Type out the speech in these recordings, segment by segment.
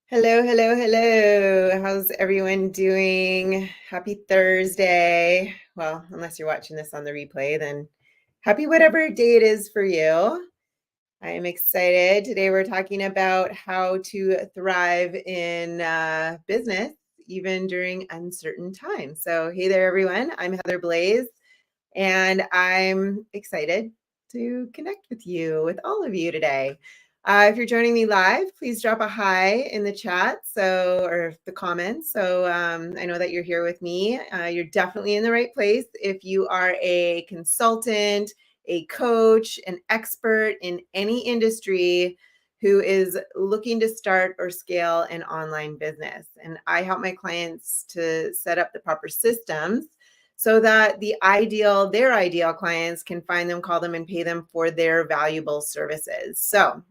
Hello, hello, hello. How's everyone doing? Happy Thursday. Well, unless you're watching this on the replay, then happy whatever day it is for you. I am excited. Today we're talking about how to thrive in business, even during uncertain times. So, hey there, everyone. I'm Heather Blaze, and I'm excited to connect with all of you today. If you're joining me live, please drop a hi in the chat, or the comments. So I know that you're here with me. You're definitely in the right place. If you are a consultant, a coach, an expert in any industry who is looking to start or scale an online business, and I help my clients to set up the proper systems so that their ideal clients can find them, call them, and pay them for their valuable services. So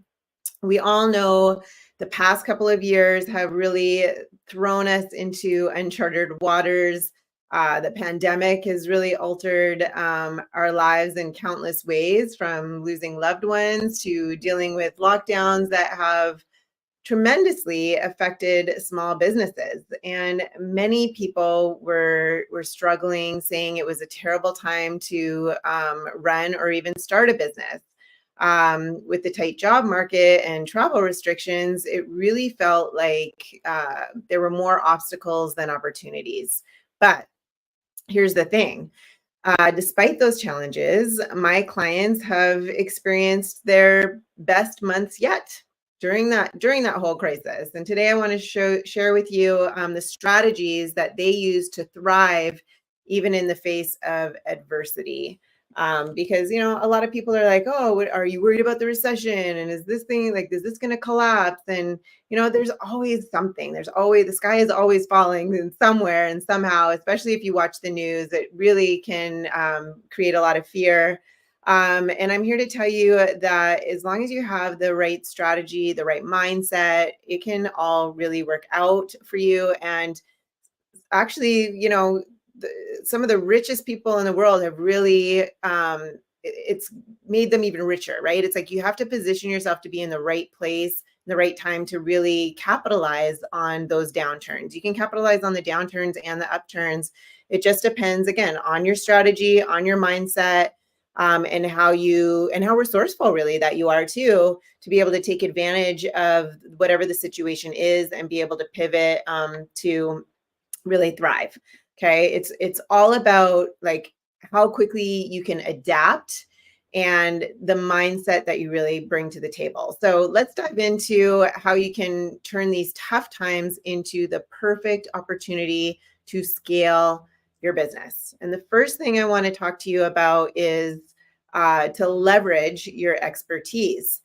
we all know the past couple of years have really thrown us into uncharted waters. The pandemic has really altered our lives in countless ways, from losing loved ones to dealing with lockdowns that have tremendously affected small businesses, and many people were struggling, saying it was a terrible time to run or even start a business. With the tight job market and travel restrictions, it really felt like there were more obstacles than opportunities. But here's the thing. Despite those challenges, my clients have experienced their best months yet during that whole crisis. And today I want to share with you the strategies that they use to thrive even in the face of adversity. Because a lot of people are like, "Oh, are you worried about the recession? And is this going to collapse?" And there's always something. The sky is always falling in somewhere and somehow, especially if you watch the news. It really can create a lot of fear. And I'm here to tell you that as long as you have the right strategy, the right mindset, it can all really work out for you. And actually, some of the richest people in the world have really it's made them even richer, right? It's like you have to position yourself to be in the right place, the right time to really capitalize on those downturns. You can capitalize on the downturns and the upturns. It just depends, again, on your strategy, on your mindset, and how resourceful really that you are too, to be able to take advantage of whatever the situation is and be able to pivot to really thrive. Okay. It's all about like how quickly you can adapt and the mindset that you really bring to the table. So let's dive into how you can turn these tough times into the perfect opportunity to scale your business. And the first thing I want to talk to you about is to leverage your expertise.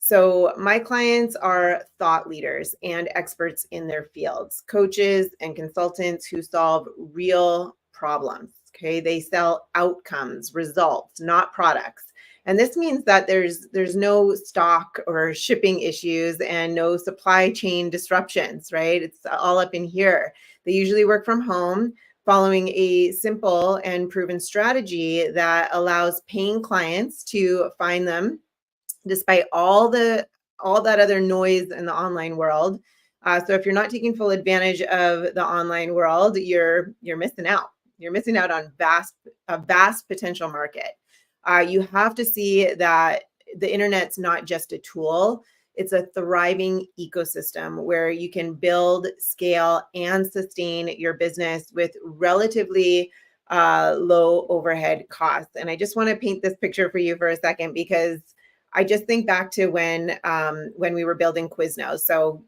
So my clients are thought leaders and experts in their fields, coaches and consultants who solve real problems. Okay, they sell outcomes, results, not products. And this means that there's no stock or shipping issues and no supply chain disruptions, right? It's all up in here. They usually work from home, following a simple and proven strategy that allows paying clients to find them despite all that other noise in the online world. So if you're not taking full advantage of the online world, you're missing out. You're missing out on a vast potential market. You have to see that the internet's not just a tool. It's a thriving ecosystem where you can build, scale, and sustain your business with relatively low overhead costs. And I just want to paint this picture for you for a second, because I just think back to when we were building Quiznos. So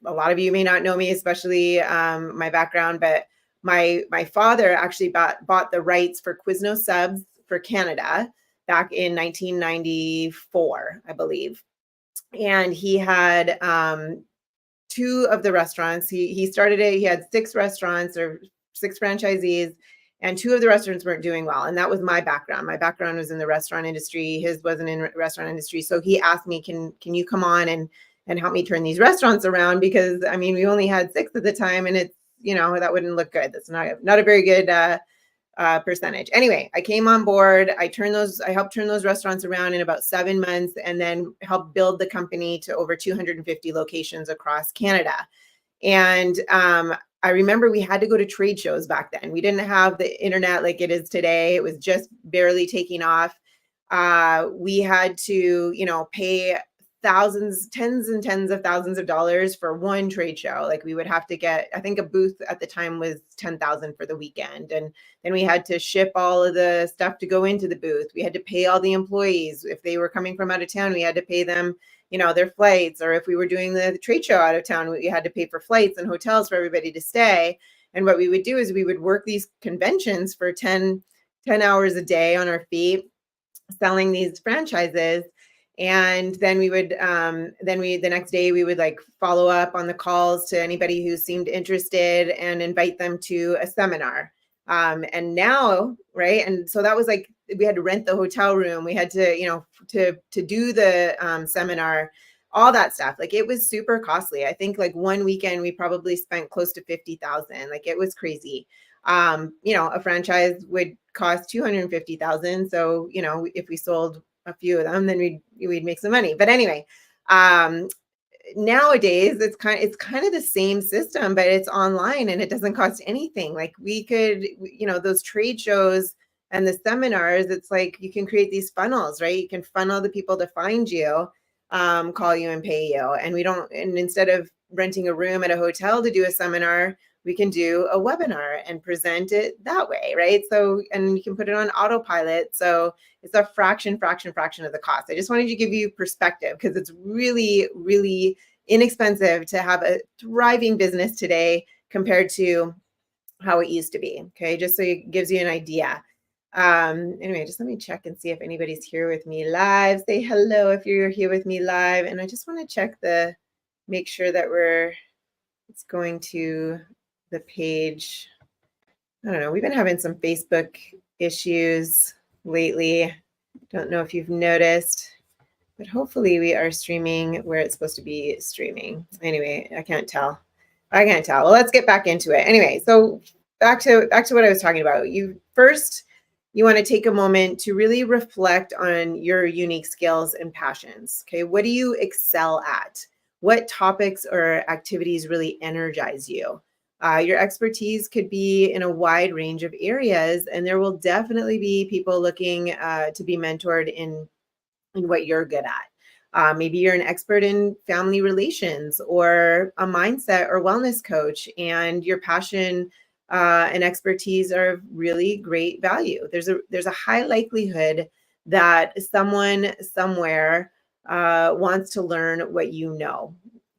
a lot of you may not know me, especially my background, but my father actually bought the rights for Quiznos subs for Canada back in 1994, I believe. And he had two of the restaurants. He started it. He had 6 restaurants or 6 franchisees, and 2 of the restaurants weren't doing well. And that was my background. My background was in the restaurant industry. His wasn't in restaurant industry. So he asked me, can you come on and help me turn these restaurants around? Because I mean, we only had 6 at the time, and it's, that wouldn't look good. That's not a very good percentage. Anyway, I came on board. I helped turn those restaurants around in about 7 months, and then helped build the company to over 250 locations across Canada. And I remember we had to go to trade shows back then. We didn't have the internet like it is today. It was just barely taking off. We had to, pay thousands, tens and tens of thousands of dollars for one trade show. Like we would have to get, I think a booth at the time was 10,000 for the weekend. And then we had to ship all of the stuff to go into the booth. We had to pay all the employees. If they were coming from out of town, we had to pay them, their flights. Or if we were doing the trade show out of town, we had to pay for flights and hotels for everybody to stay. And what we would do is we would work these conventions for 10 hours a day on our feet, selling these franchises. And then we would the next day we would like follow up on the calls to anybody who seemed interested and invite them to a seminar. And now, right, and so that was like we had to rent the hotel room, we had to to do the seminar, all that stuff. Like it was super costly. I think like one weekend we probably spent close to 50,000. Like it was crazy. A franchise would cost 250,000. So, if we sold a few of them, then we'd make some money. But anyway, nowadays it's kind of the same system, but it's online and it doesn't cost anything. Like we could, those trade shows and the seminars, it's like you can create these funnels, right? You can funnel the people to find you, call you and pay you. And instead of renting a room at a hotel to do a seminar, we can do a webinar and present it that way, right? So, and you can put it on autopilot. So it's a fraction of the cost. I just wanted to give you perspective because it's really, really inexpensive to have a thriving business today compared to how it used to be. Okay, just so it gives you an idea. Anyway, just let me check and see if anybody's here with me live. Say hello if you're here with me live. And I just want to check make sure that it's going to the page. I don't know. We've been having some Facebook issues lately. Don't know if you've noticed, but hopefully we are streaming where it's supposed to be streaming. Anyway, I can't tell. Well, let's get back into it. Anyway, so back to what I was talking about. You want to take a moment to really reflect on your unique skills and passions. Okay, what do you excel at? What topics or activities really energize you? Your expertise could be in a wide range of areas, and there will definitely be people looking to be mentored in what you're good at. Maybe you're an expert in family relations or a mindset or wellness coach, and your passion and expertise are of really great value. There's a high likelihood that someone somewhere wants to learn what you know.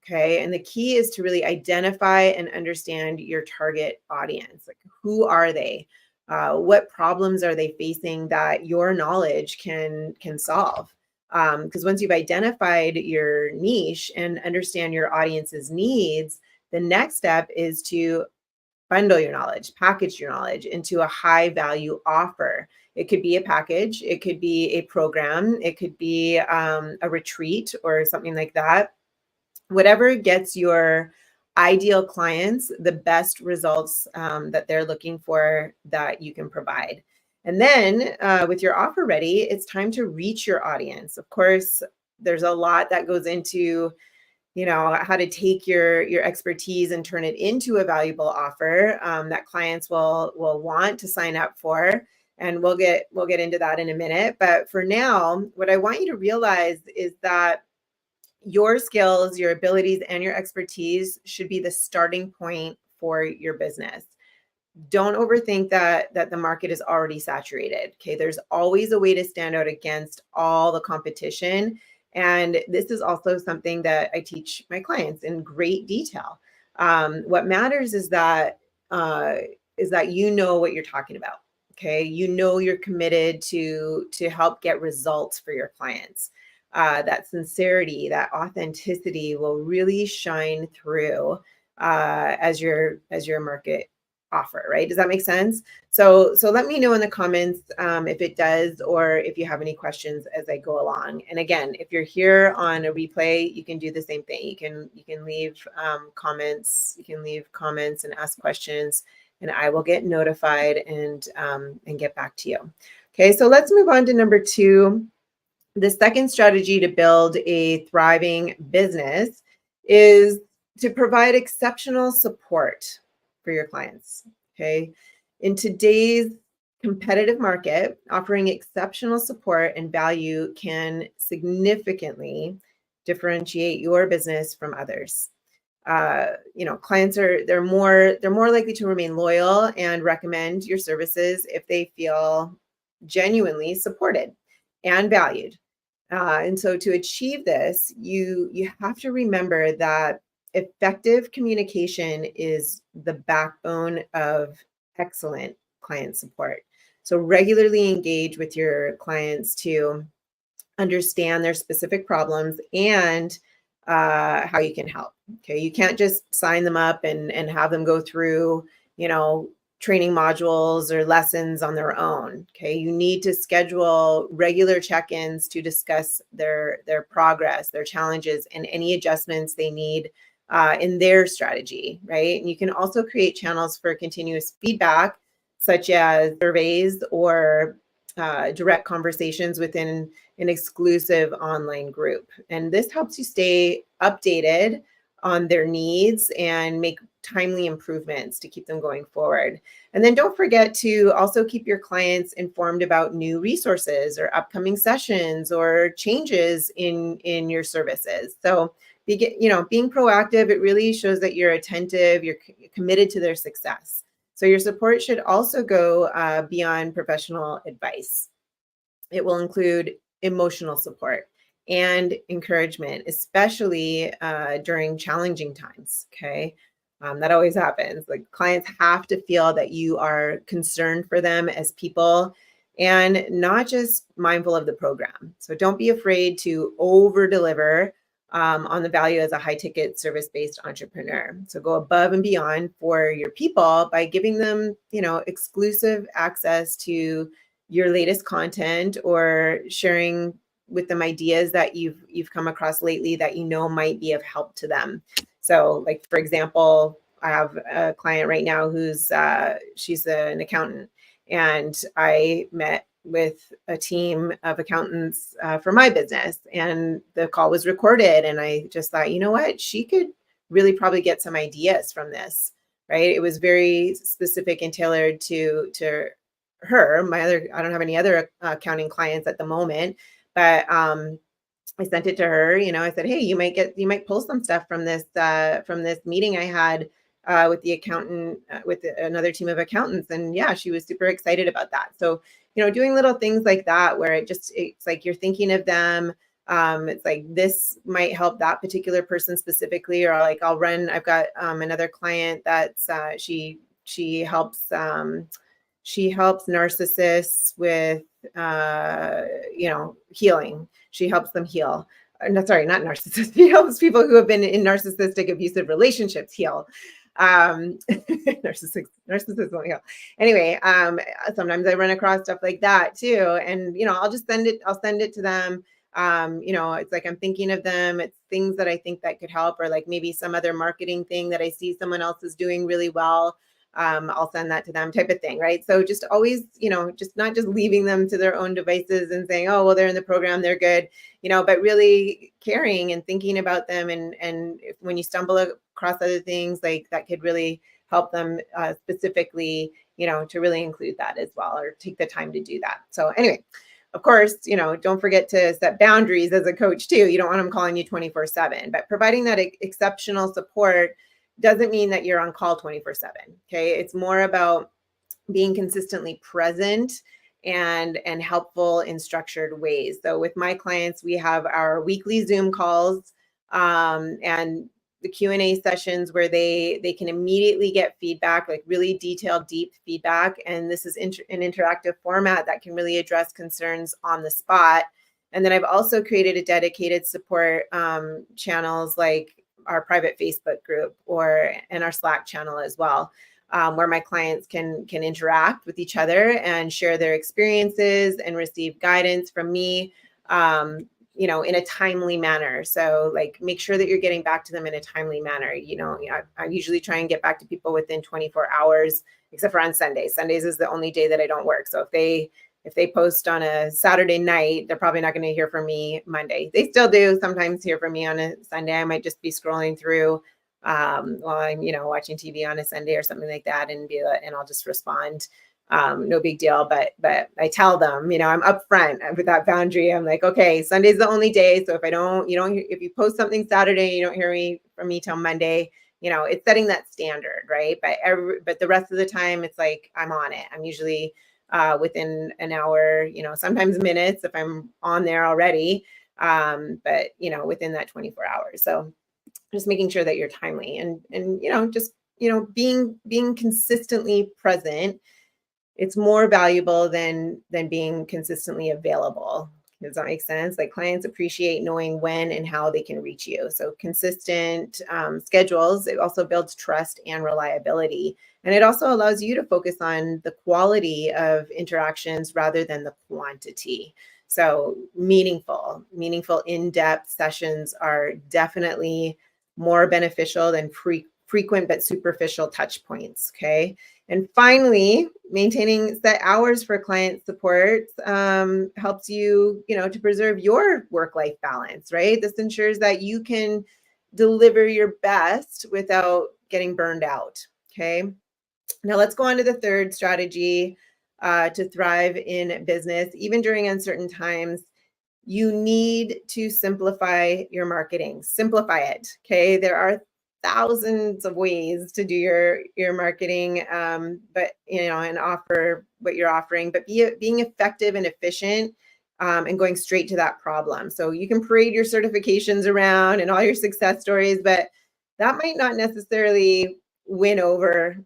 Okay. And the key is to really identify and understand your target audience. Like, who are they? What problems are they facing that your knowledge can solve? Because once you've identified your niche and understand your audience's needs, the next step is to bundle your knowledge, package your knowledge into a high value offer. It could be a package, it could be a program, it could be a retreat or something like that. Whatever gets your ideal clients the best results that they're looking for that you can provide. And then with your offer ready, it's time to reach your audience. Of course, there's a lot that goes into how to take your expertise and turn it into a valuable offer that clients will want to sign up for. And we'll get into that in a minute. But for now, what I want you to realize is that your skills, your abilities, and your expertise should be the starting point for your business. Don't overthink that the market is already saturated. Okay, there's always a way to stand out against all the competition. And this is also something that I teach my clients in great detail. What matters is that you know what you're talking about. Okay, you're committed to help get results for your clients. That sincerity, that authenticity will really shine through as your market offer, right? Does that make sense? So let me know in the comments if it does, or if you have any questions as I go along. And again, if you're here on a replay, you can do the same thing. You can leave comments. You can leave comments and ask questions, and I will get notified and get back to you. Okay, so let's move on to number 2. The second strategy to build a thriving business is to provide exceptional support for your clients. Okay. In today's competitive market, offering exceptional support and value can significantly differentiate your business from others. Clients they're more likely to remain loyal and recommend your services if they feel genuinely supported and valued. And so to achieve this, you have to remember that effective communication is the backbone of excellent client support. So regularly engage with your clients to understand their specific problems and how you can help. Okay, you can't just sign them up and have them go through, training modules or lessons on their own. Okay, you need to schedule regular check-ins to discuss their progress, their challenges, and any adjustments they need in their strategy. Right, and you can also create channels for continuous feedback, such as surveys or direct conversations within an exclusive online group. And this helps you stay updated on their needs and make timely improvements to keep them going forward. And then don't forget to also keep your clients informed about new resources or upcoming sessions or changes in your services. So being proactive, it really shows that you're attentive, you're committed to their success. So your support should also go beyond professional advice. It will include emotional support and encouragement, especially during challenging times. Okay. That always happens. Like, clients have to feel that you are concerned for them as people and not just mindful of the program. So don't be afraid to over deliver on the value as a high ticket service based entrepreneur. So go above and beyond for your people by giving them, exclusive access to your latest content or sharing with them ideas that you've come across lately that might be of help to them. So, like, for example, I have a client right now who's she's an accountant, and I met with a team of accountants for my business, and the call was recorded, and I just thought, you know what, she could really probably get some ideas from this. Right, it was very specific and tailored to her. I don't have any other accounting clients at the moment, but I sent it to her. I said, hey, you might pull some stuff from this meeting I had with the accountant, with another team of accountants. And yeah, she was super excited about that. So, doing little things like that, where it's like you're thinking of them. It's like, this might help that particular person specifically, or like I've got another client that's she helps narcissists with healing. She helps them heal. No, sorry, not narcissists. She helps people who have been in narcissistic abusive relationships heal. Narcissists won't heal. Anyway, sometimes I run across stuff like that too, and I'll send it to them. It's like I'm thinking of them. It's things that I think that could help, or like maybe some other marketing thing that I see someone else is doing really well. I'll send that to them, type of thing, right? So just always, just not just leaving them to their own devices and saying, oh, well, they're in the program, they're good, but really caring and thinking about them. And when you stumble across other things like that could really help them specifically, to really include that as well, or take the time to do that. So anyway, of course, don't forget to set boundaries as a coach too. You don't want them calling you 24/7, but providing that exceptional support doesn't mean that you're on call 24/7. Okay. It's more about being consistently present and helpful in structured ways. So with my clients, we have our weekly Zoom calls and the Q&A sessions where they can immediately get feedback, like really detailed, deep feedback. And this is an interactive format that can really address concerns on the spot. And then I've also created a dedicated support channels, like our private Facebook group and our Slack channel as well, where my clients can interact with each other and share their experiences and receive guidance from me in a timely manner. So like make sure that you're getting back to them in a timely manner. I usually try and get back to people within 24 hours, except for on Sundays. Sundays is the only day that I don't work. So if they post on a Saturday night, they're probably not going to hear from me Monday. They still do sometimes hear from me on a Sunday. I might just be scrolling through while I'm, watching TV on a Sunday or something like that, and I'll just respond. No big deal, but I tell them, I'm upfront with that boundary. I'm like, okay, Sunday's the only day. So if if you post something Saturday, you don't hear from me till Monday, it's setting that standard, right? But the rest of the time, it's like I'm on it. I'm usually within an hour, sometimes minutes if I'm on there already. But within that 24 hours. So just making sure that you're timely and just, being consistently present. It's more valuable than being consistently available. Does that make sense? Like clients appreciate knowing when and how they can reach you. So consistent schedules, it also builds trust and reliability. And it also allows you to focus on the quality of interactions rather than the quantity. So meaningful, in-depth sessions are definitely more beneficial than frequent but superficial touch points. Okay. And finally, maintaining set hours for client support helps you, to preserve your work-life balance, right? This ensures that you can deliver your best without getting burned out. Okay. Now let's go on to the third strategy to thrive in business, even during uncertain times. You need to simplify your marketing. Simplify it. Okay. There are thousands of ways to do your marketing, but and offer what you're offering, but being effective and efficient, and going straight to that problem. So you can parade your certifications around and all your success stories, but that might not necessarily win over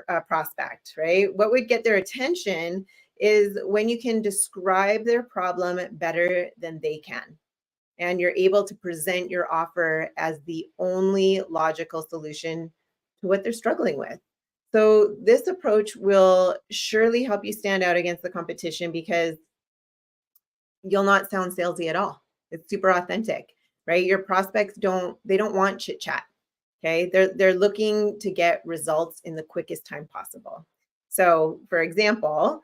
a prospect, right? What would get their attention is when you can describe their problem better than they can, and you're able to present your offer as the only logical solution to what they're struggling with. So this approach will surely help you stand out against the competition because you'll not sound salesy at all. It's super authentic, right? Your prospects don't want chit chat. Okay. They're looking to get results in the quickest time possible. So for example,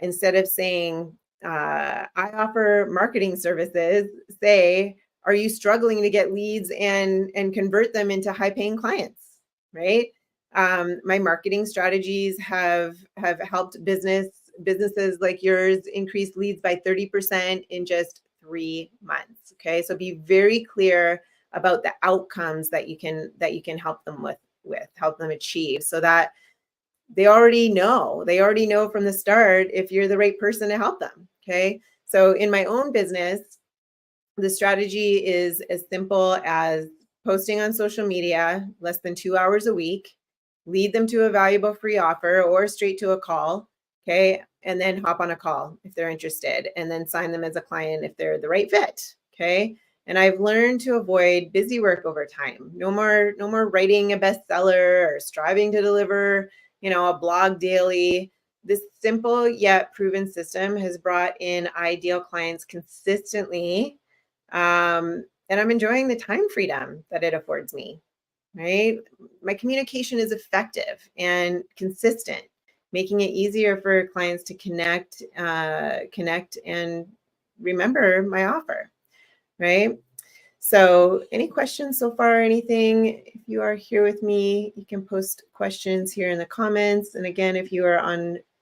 instead of saying, I offer marketing services, say, are you struggling to get leads and convert them into high paying clients? Right. My marketing strategies have helped businesses like yours increase leads by 30% in just 3 months. Okay. So be very clear about the outcomes that you can help them help them achieve, so that they already know from the start if you're the right person to help them. Okay. So in my own business, the strategy is as simple as posting on social media less than 2 hours a week, lead them to a valuable free offer or straight to a call. Okay. And then hop on a call if they're interested, and then sign them as a client if they're the right fit. Okay. And I've learned to avoid busy work over time. No more writing a bestseller or striving to deliver, a blog daily. This simple yet proven system has brought in ideal clients consistently. And I'm enjoying the time freedom that it affords me, right? My communication is effective and consistent, making it easier for clients to connect and remember my offer, right? So any questions so far, anything? If you are here with me, you can post questions here in the comments. And again, if you are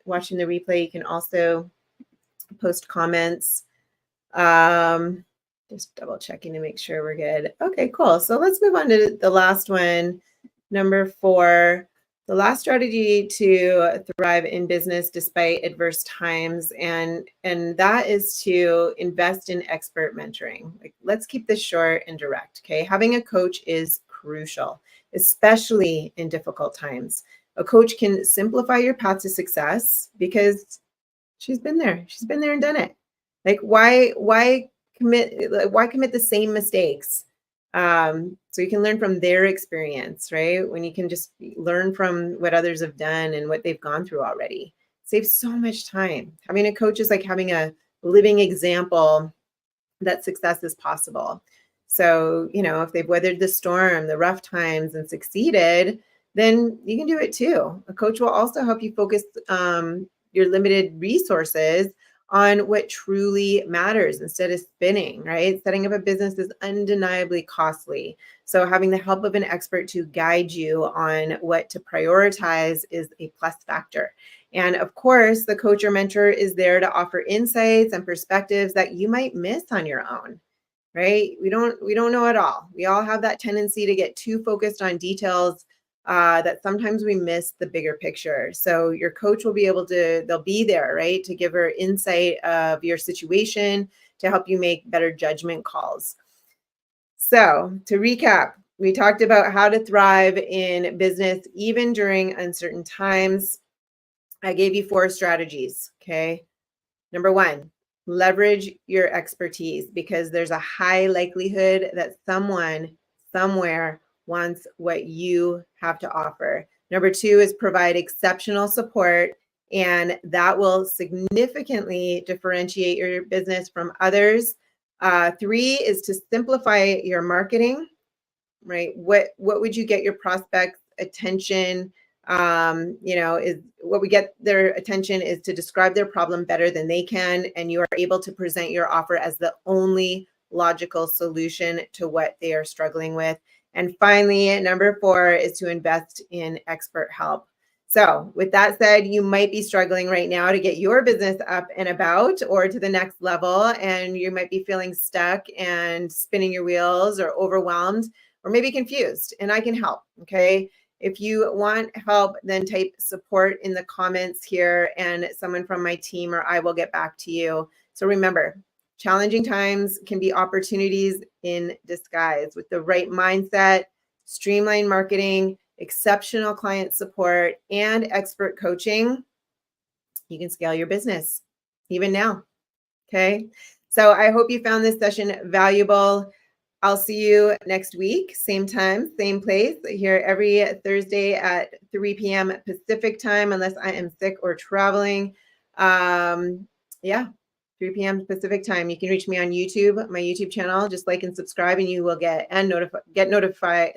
watching the replay, you can also post comments. Just double checking to make sure we're good. Okay, cool. So let's move on to the last one, number 4. The last strategy to thrive in business despite adverse times, and that is to invest in expert mentoring. Like, let's keep this short and direct. Okay, having a coach is crucial, especially in difficult times. A coach can simplify your path to success because she's been there and done it. Like, why commit the same mistakes? So you can learn from their experience, right? When you can just learn from what others have done and what they've gone through already. Saves so much time. Having a coach is like having a living example that success is possible. So, if they've weathered the storm, the rough times, and succeeded, then you can do it too. A coach will also help you focus your limited resources on what truly matters instead of spinning, right? Setting up a business is undeniably costly. So having the help of an expert to guide you on what to prioritize is a plus factor. And of course, the coach or mentor is there to offer insights and perspectives that you might miss on your own, right? We don't know it all. We all have that tendency to get too focused on details that sometimes we miss the bigger picture. So your coach will be able to, they'll be there, right, to give her insight of your situation to help you make better judgment calls. So to recap, we talked about how to thrive in business even during uncertain times. I gave you 4 strategies, okay? Number 1, leverage your expertise because there's a high likelihood that someone somewhere wants what you have to offer. Number 2 is provide exceptional support, and that will significantly differentiate your business from others. 3 is to simplify your marketing, right? What would you get your prospects attention? Is what we get their attention is to describe their problem better than they can, and you are able to present your offer as the only logical solution to what they are struggling with. And finally, number 4 is to invest in expert help. So with that said, you might be struggling right now to get your business up and about or to the next level, and you might be feeling stuck and spinning your wheels or overwhelmed or maybe confused, and I can help, okay? If you want help, then type support in the comments here and someone from my team or I will get back to you. So remember, challenging times can be opportunities in disguise. With the right mindset, streamlined marketing, exceptional client support, and expert coaching, you can scale your business even now, okay? So I hope you found this session valuable. I'll see you next week, same time, same place, here every Thursday at 3 p.m. Pacific time, unless I am sick or traveling. 3 p.m. Pacific time. You can reach me on YouTube, my YouTube channel. Just like and subscribe, and you will get notified.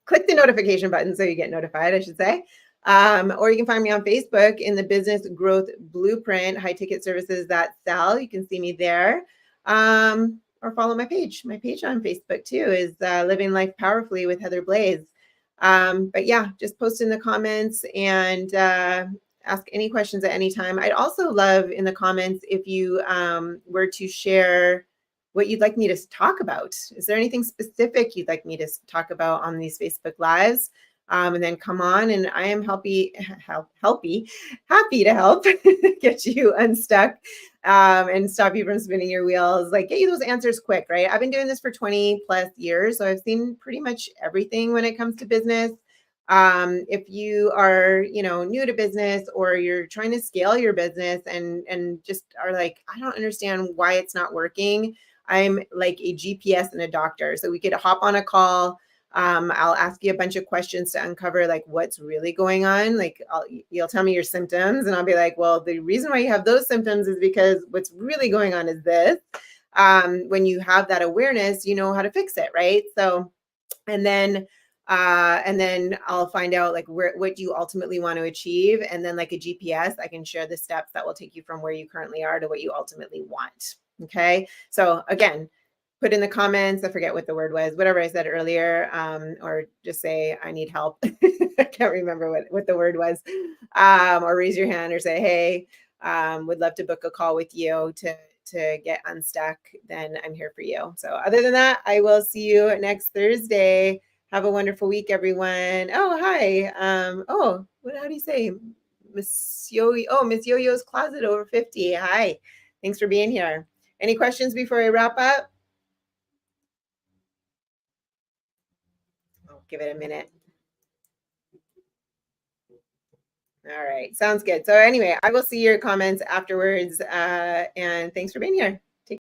Click the notification button so you get notified, I should say. Or you can find me on Facebook in the Business Growth Blueprint, high ticket services that sell. You can see me there. Or follow my page. My page on Facebook too is Living Life Powerfully with Heather Blaze. But yeah, just post in the comments and ask any questions at any time. I'd also love in the comments if you were to share what you'd like me to talk about. Is there anything specific you'd like me to talk about on these Facebook Lives? And then come on, and I am happy to help get you unstuck and stop you from spinning your wheels, like get you those answers quick, right? I've been doing this for 20 plus years, so I've seen pretty much everything when it comes to business. If you are, new to business or you're trying to scale your business and just are like, I don't understand why it's not working, I'm like a GPS and a doctor. So we could hop on a call. I'll ask you a bunch of questions to uncover like what's really going on. Like you'll tell me your symptoms and I'll be like, well, the reason why you have those symptoms is because what's really going on is this. When you have that awareness, you know how to fix it, right? So, and then I'll find out like what you ultimately want to achieve. And then like a GPS, I can share the steps that will take you from where you currently are to what you ultimately want. Okay. So again, put in the comments, I forget what the word was, whatever I said earlier, or just say, I need help. I can't remember what the word was, or raise your hand or say, hey, would love to book a call with you to get unstuck, then I'm here for you. So other than that, I will see you next Thursday. Have a wonderful week, everyone. Oh, hi. How do you say? Miss Yo-Yo's Closet over 50. Hi. Thanks for being here. Any questions before I wrap up? I'll give it a minute. All right. Sounds good. So anyway, I will see your comments afterwards. And thanks for being here.